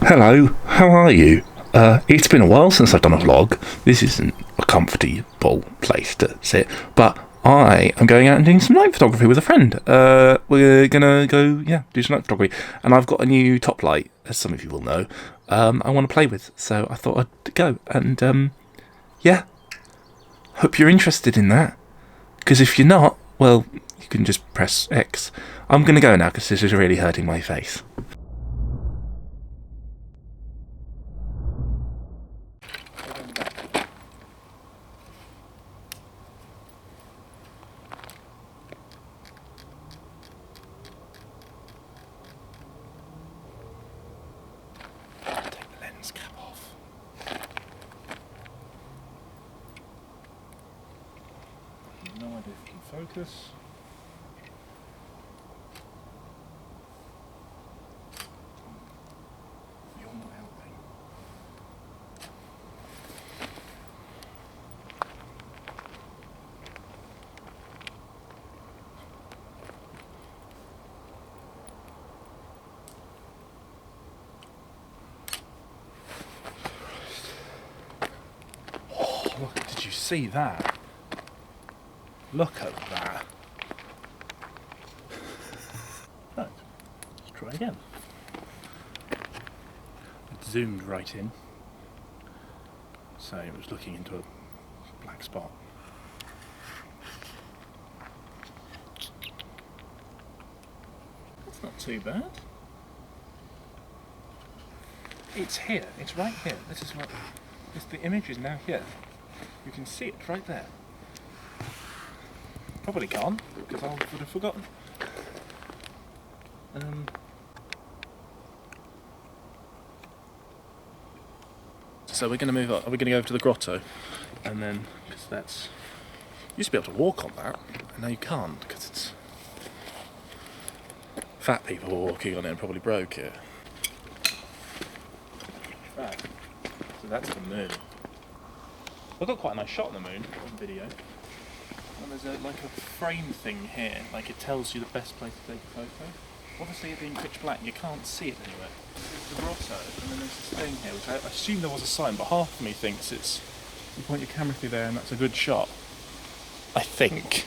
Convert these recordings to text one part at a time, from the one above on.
Hello, how are you? It's been a while since I've done a vlog. This isn't a comfortable place to sit, but I am going out and doing some night photography with a friend. We're gonna go, do some night photography. And I've got a new top light, as some of you will know, I want to play with. So I thought I'd go. And, hope you're interested in that. Because if you're not, well, you can just press X. I'm gonna go now because this is really hurting my face. Cap off. No idea if it can focus. You're not helping. Look, did you see that? Look at that. Right, let's try again. It zoomed right in, so it was looking into a black spot. That's not too bad. It's here, it's right here. This is what, the image is now here. You can see it right there. Probably can't, because I would have forgotten. So we're going to move on. We're going to go over to the grotto, and then, because that's... You used to be able to walk on that, and now you can't, because it's... Fat people were walking on it and probably broke it. Right, so that's the moon. I've got quite a nice shot of the moon on video. And there's like a frame thing here, like it tells you the best place to take a photo. Obviously it being pitch black, you can't see it anywhere. There's the grotto, and then there's this thing here, which I assume there was a sign, but half of me thinks it's... You point your camera through there and that's a good shot. I think.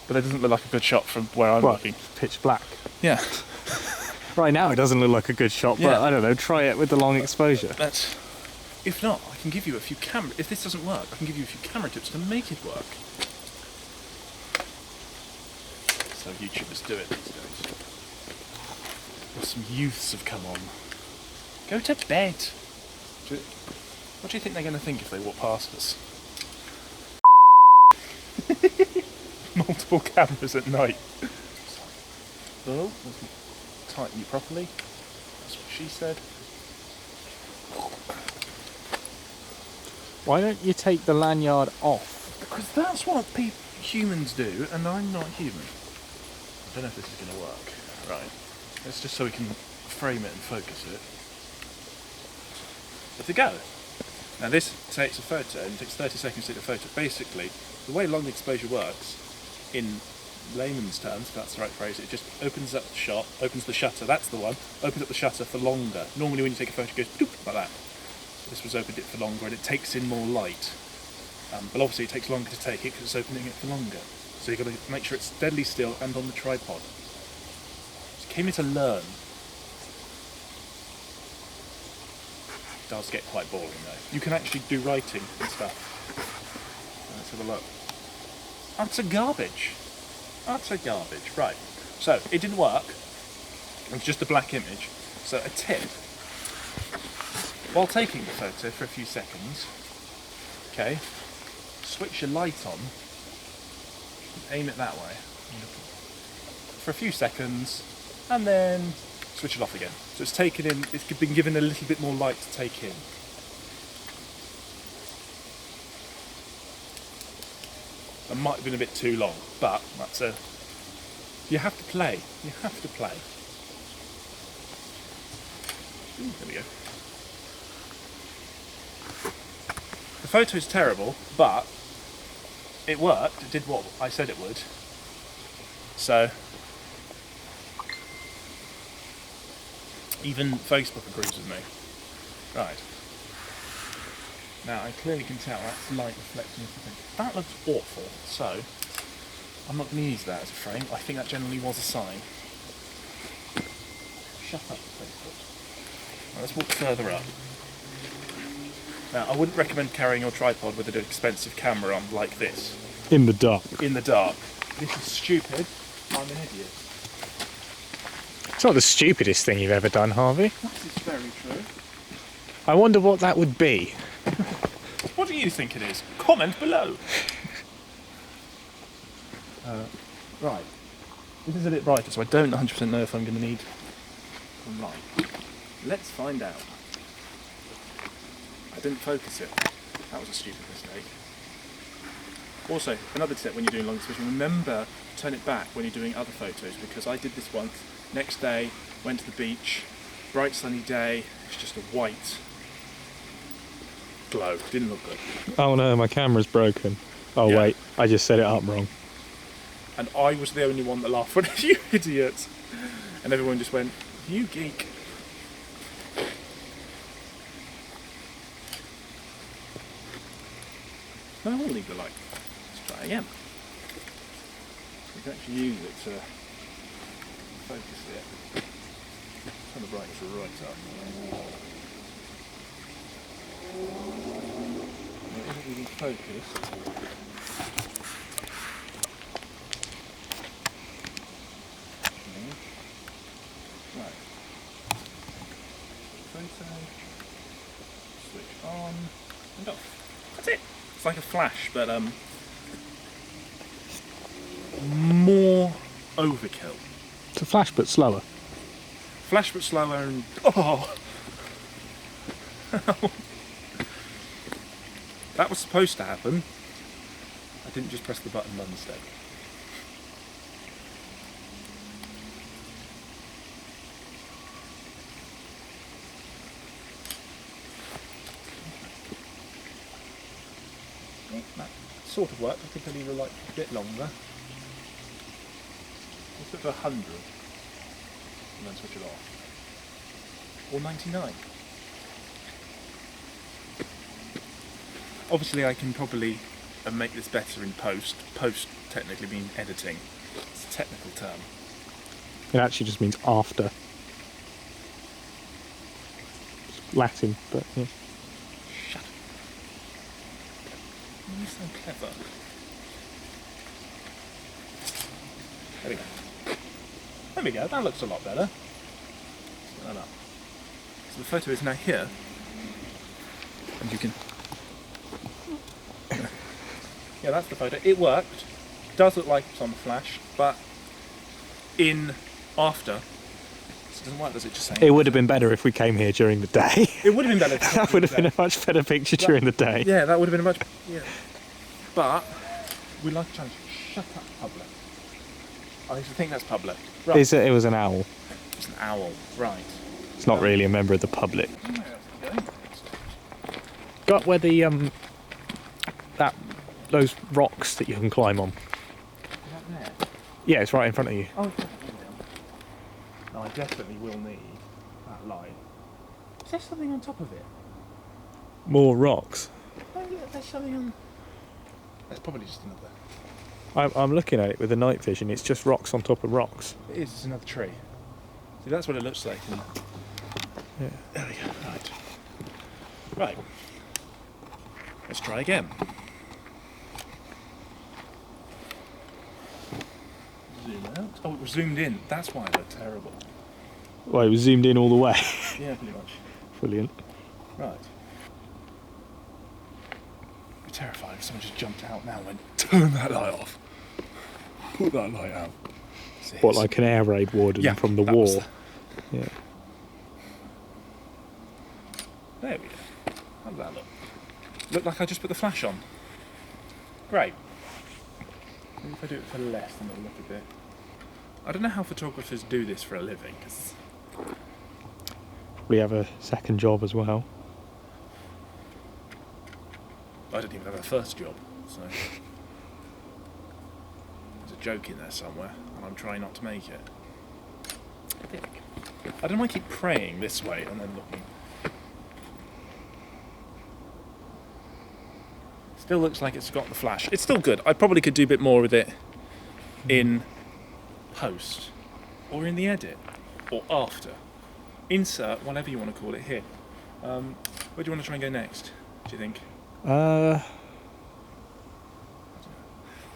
But it doesn't look like a good shot from where I'm looking. Pitch black. Yeah. Right now it doesn't look like a good shot, but I don't know, try it with the long exposure. That's... If not, I can give you a few camera... If this doesn't work, I can give you a few camera tips to make it work. So YouTubers do it these days. Or some youths have come on. Go to bed! What do you think they're going to think if they walk past us? Multiple cameras at night. Oh, let's tighten you properly. That's what she said. Why don't you take the lanyard off? Because that's what humans do, and I'm not human. I don't know if this is going to work. Right. It's just so we can frame it and focus it. Let's go. Now this takes a photo, and it takes 30 seconds to take a photo. Basically, the way long exposure works, in layman's terms, if that's the right phrase, it just opens up the shot, opens the shutter, that's the one, opens up the shutter for longer. Normally when you take a photo it goes doop, like that. This was opened it for longer and it takes in more light. But obviously it takes longer to take it because it's opening it for longer. So you've got to make sure it's deadly still and on the tripod. Just came here to learn. It does get quite boring though. You can actually do writing and stuff. Let's have a look. That's a garbage. That's a garbage. Right. So it didn't work. It's just a black image. So a tip. While taking the photo for a few seconds, okay, switch your light on, aim it that way, for a few seconds, and then switch it off again. So it's taken in, it's been given a little bit more light to take in. That might have been a bit too long, but that's a... You have to play. You have to play. Ooh, there we go. The photo's terrible, but it worked. It did what I said it would. So Even Facebook agrees with me. Right. Now I clearly can tell that's light reflecting off the thing. That looks awful, so I'm not going to use that as a frame. I think that generally was a sign. Shut up, Facebook. Right, let's walk further up. Now, I wouldn't recommend carrying your tripod with an expensive camera on like this. In the dark. In the dark. This is stupid. I'm an idiot. It's not the stupidest thing you've ever done, Harvey. That is very true. I wonder what that would be. What do you think it is? Comment below. Right. This is a bit brighter, so I don't 100% know if I'm going to need a light. Let's find out. I didn't focus it. That was a stupid mistake. Also, another tip when you're doing long exposure, remember to turn it back when you're doing other photos, because I did this once. Next day, went to the beach, bright sunny day, it's just a white glow. Didn't look good. Oh no, my camera's broken. Oh Yeah. wait, I just set it up wrong. And I was the only one that laughed when you idiots. And everyone just went, you geek. No, I will leave the light. Let's try again. You can actually use it to focus it. Turn the brightness right up. It isn't really focused. Right. Photo. Switch on. And off. That's it. It's like a flash, but more overkill. It's a flash but slower. Flash but slower and oh. That was supposed to happen. I didn't just press the button by mistake. Well, that sort of worked. I think I need a light a bit longer. Let's put it to 100 and then switch it off. Or 99. Obviously I can probably make this better in post. Post technically being editing. It's a technical term. It actually just means after. It's Latin, but yeah. Shut up. You're so clever. There we go. There we go, that looks a lot better. Set that up. So the photo is now here. And you can... Yeah, that's the photo. It worked. Does look like it's on the flash, but in after, it doesn't work, does it? Just saying. It would have been better if we came here during the day. It would have been better. That would have been a much better picture during the day. Yeah, that would have been a much. Yeah. But we'd like to challenge. Shut up, Pablo. I think that's Pablo. Right. It was an owl. It's an owl. Right. It's not really a member of the public. Where else is it going? Got where the those rocks that you can climb on. Is that there? Yeah, it's right in front of you. Oh, it's definitely down. No, I definitely will need that light. Is there something on top of it? More rocks. Oh, yeah, there's something on. That's probably just another. I'm looking at it with the night vision. It's just rocks on top of rocks. It is. It's another tree. See, that's what it looks like. Yeah. There we go. Right. Right. Let's try again. Zoom out. Oh, it was zoomed in. That's why it looked terrible. Well, it was zoomed in all the way. Yeah, pretty much. Brilliant. Right. I'd be terrified if someone just jumped out now and went, turn that light off. Put that light out. What, like an air raid warden from the that was war? Yeah. There we go. How does that look? Look like I just put the flash on. Great. Maybe if I do it for less, then it'll look a bit... I don't know how photographers do this for a living, because... We have a second job as well. I don't even have a first job, so... There's a joke in there somewhere, and I'm trying not to make it. I think. I don't want to keep praying this way and then looking. Still looks like it's got the flash. It's still good. I probably could do a bit more with it in post, or in the edit, or after. Insert, whatever you want to call it, here. Where do you want to try and go next, do you think?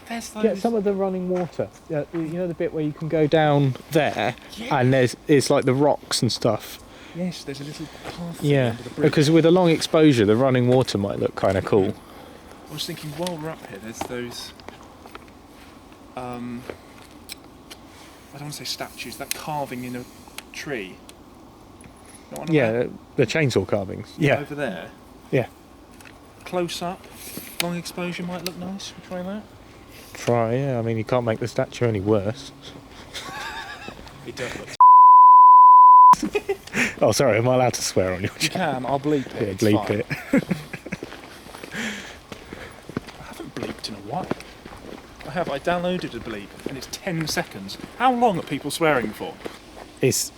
There's those... Get some of the running water. Yeah, you know the bit where you can go down there, and it's like the rocks and stuff. Yes, there's a little path under the bridge. Because with a long exposure, the running water might look kind of cool. I was thinking, while we're up here, there's those... I don't want to say statues, that carving in a tree. Yeah, the chainsaw carvings. Yeah. Over there. Yeah. Close up, long exposure might look nice. We'll try that. Try, yeah. I mean, you can't make the statue any worse. It does look... Oh, sorry, am I allowed to swear on your channel? You can, I'll bleep it. Yeah, bleep it. I haven't bleeped in a while. I downloaded a bleep and it's 10 seconds. How long are people swearing for? It's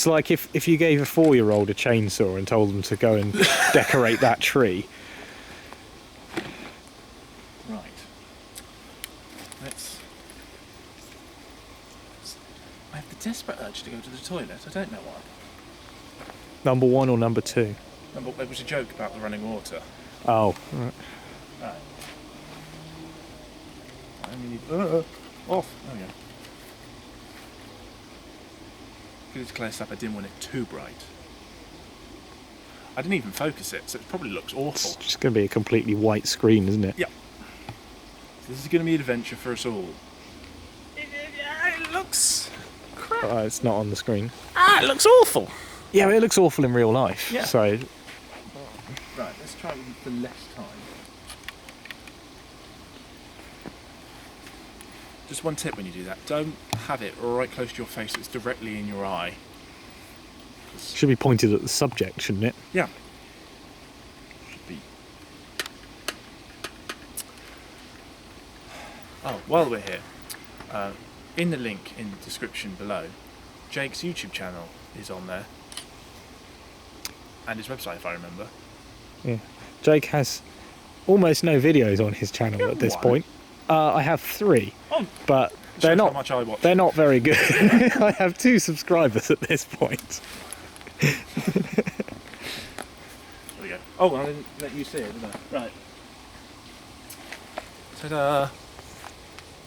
like if you gave a 4-year-old a chainsaw and told them to go and decorate that tree. Right. I have the desperate urge to go to the toilet. I don't know why. Number 1 or number 2? There was a joke about the running water. Oh, right. Right. I need... off. There we go. Good to clear this up, I didn't want it too bright. I didn't even focus it, so it probably looks awful. It's just going to be a completely white screen, isn't it? Yeah. So this is going to be an adventure for us all. It looks crap. It's not on the screen. It looks awful. Yeah, it looks awful in real life. Yeah. So. Right, let's try it for less time. Just one tip when you do that, don't have it right close to your face, it's directly in your eye. Should be pointed at the subject, shouldn't it? Yeah. Should be. Oh, while we're here, in the link in the description below, Jake's YouTube channel is on there. And his website, if I remember. Yeah. Jake has almost no videos on his channel at this point. I have 3, but they're not. How much I watch. They're not very good. I have 2 subscribers at this point. There we go. Oh, I didn't let you see it, did I? Right. Ta-da!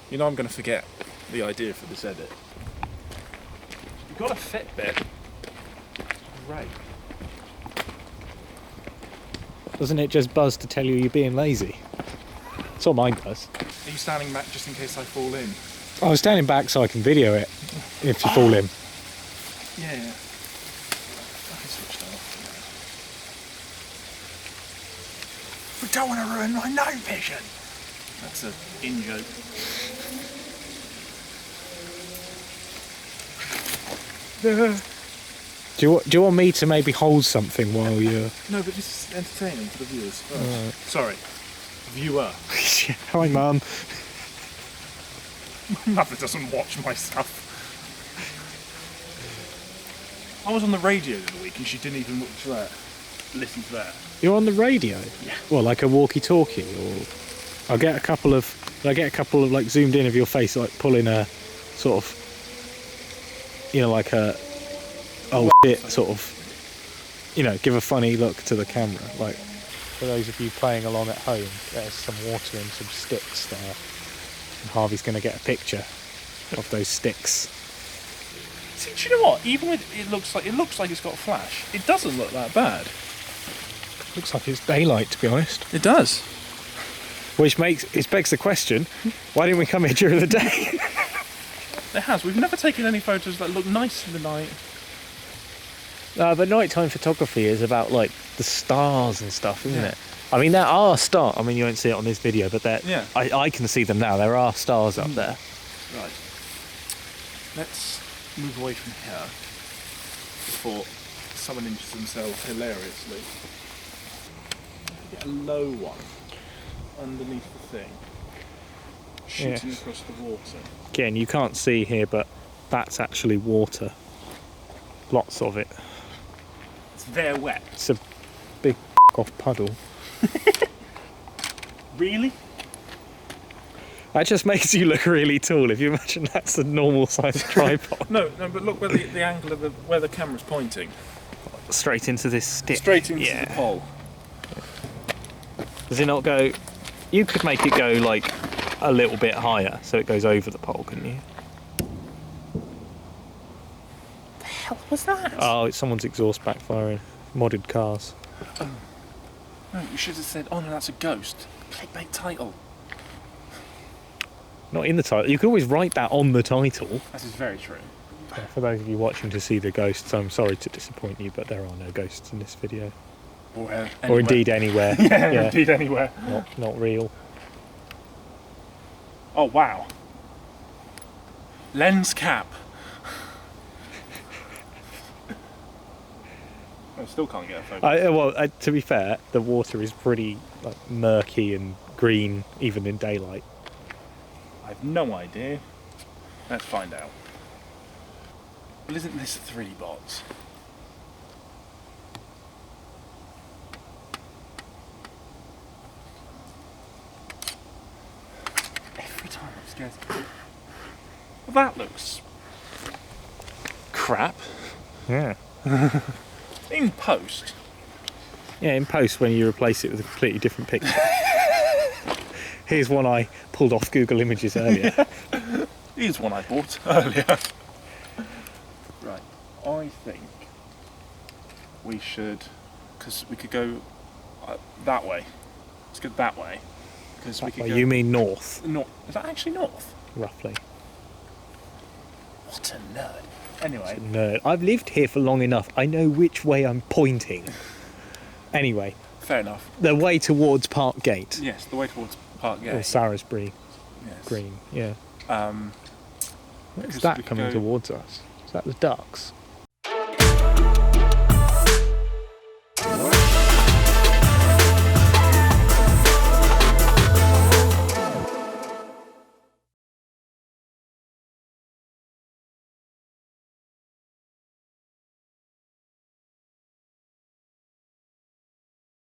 You know I'm going to forget the idea for this edit. You've got a Fitbit. Great. Doesn't it just buzz to tell you you're being lazy? That's what mine does. Are you standing back just in case I fall in? I was standing back so I can video it if you fall in. Yeah. I can switch that off. We don't want to ruin my night vision. That's a in-joke. Do you want me to maybe hold something while you're... No, but this is entertaining for the viewers. Oh. Sorry. Viewer. Hi, Mum. My mother doesn't watch my stuff. I was on the radio the other week and she didn't even watch that. Listen to that. You're on the radio? Yeah. Well, like a walkie-talkie, or I'll get a couple of like zoomed in of your face, like pulling a sort of, you know, like a shit sort of, you know, give a funny look to the camera. Like for those of you playing along at home, there's some water and some sticks there, and Harvey's going to get a picture of those sticks. See, do you know what? Even with it looks like it's got a flash, it doesn't look that bad. Looks like it's daylight, to be honest. It does. Which begs the question, why didn't we come here during the day? It has. We've never taken any photos that look nice in the night. But nighttime photography is about like the stars and stuff, isn't it? I mean, there are stars. I mean, you won't see it on this video, but I can see them now. There are stars up there. Right. Let's move away from here before someone injures themselves hilariously. Get a low one underneath the thing, shooting across the water. Again, you can't see here, but that's actually water. Lots of it. It's very wet. It's a big off puddle. Really? That just makes you look really tall. If you imagine that's a normal sized tripod. No, but look where the angle of where the camera's pointing. Straight into this stick. Straight into the pole. Does it not go? You could make it go like a little bit higher, so it goes over the pole, couldn't you? The hell was that? Oh, it's someone's exhaust backfiring. Modded cars. No, you should have said, oh no, that's a ghost. Clickbait title. Not in the title. You could always write that on the title. This is very true. For those of you watching to see the ghosts, I'm sorry to disappoint you, but there are no ghosts in this video. Or indeed anywhere. Yeah, indeed anywhere. Not real. Oh wow. Lens cap. I still can't get a photo. To be fair, the water is pretty like murky and green even in daylight. I have no idea. Let's find out. Well, isn't this 3 bots? Every time I'm scared. Well, that looks crap. Yeah. In post. Yeah, in post when you replace it with a completely different picture. Here's one I pulled off Google Images earlier. Here's one I bought earlier. Right, I think we should, because we could go that way. Let's go that way. Because we could go. You mean north? North. Is that actually north? Roughly. What a nerd. Anyway. It's a nerd. I've lived here for long enough. I know which way I'm pointing. Anyway. Fair enough. The way towards Park Gate. Yes, the way towards Park Gate. Or Salisbury Yes. Green, yeah. Um, What's that coming towards us? Is that the ducks?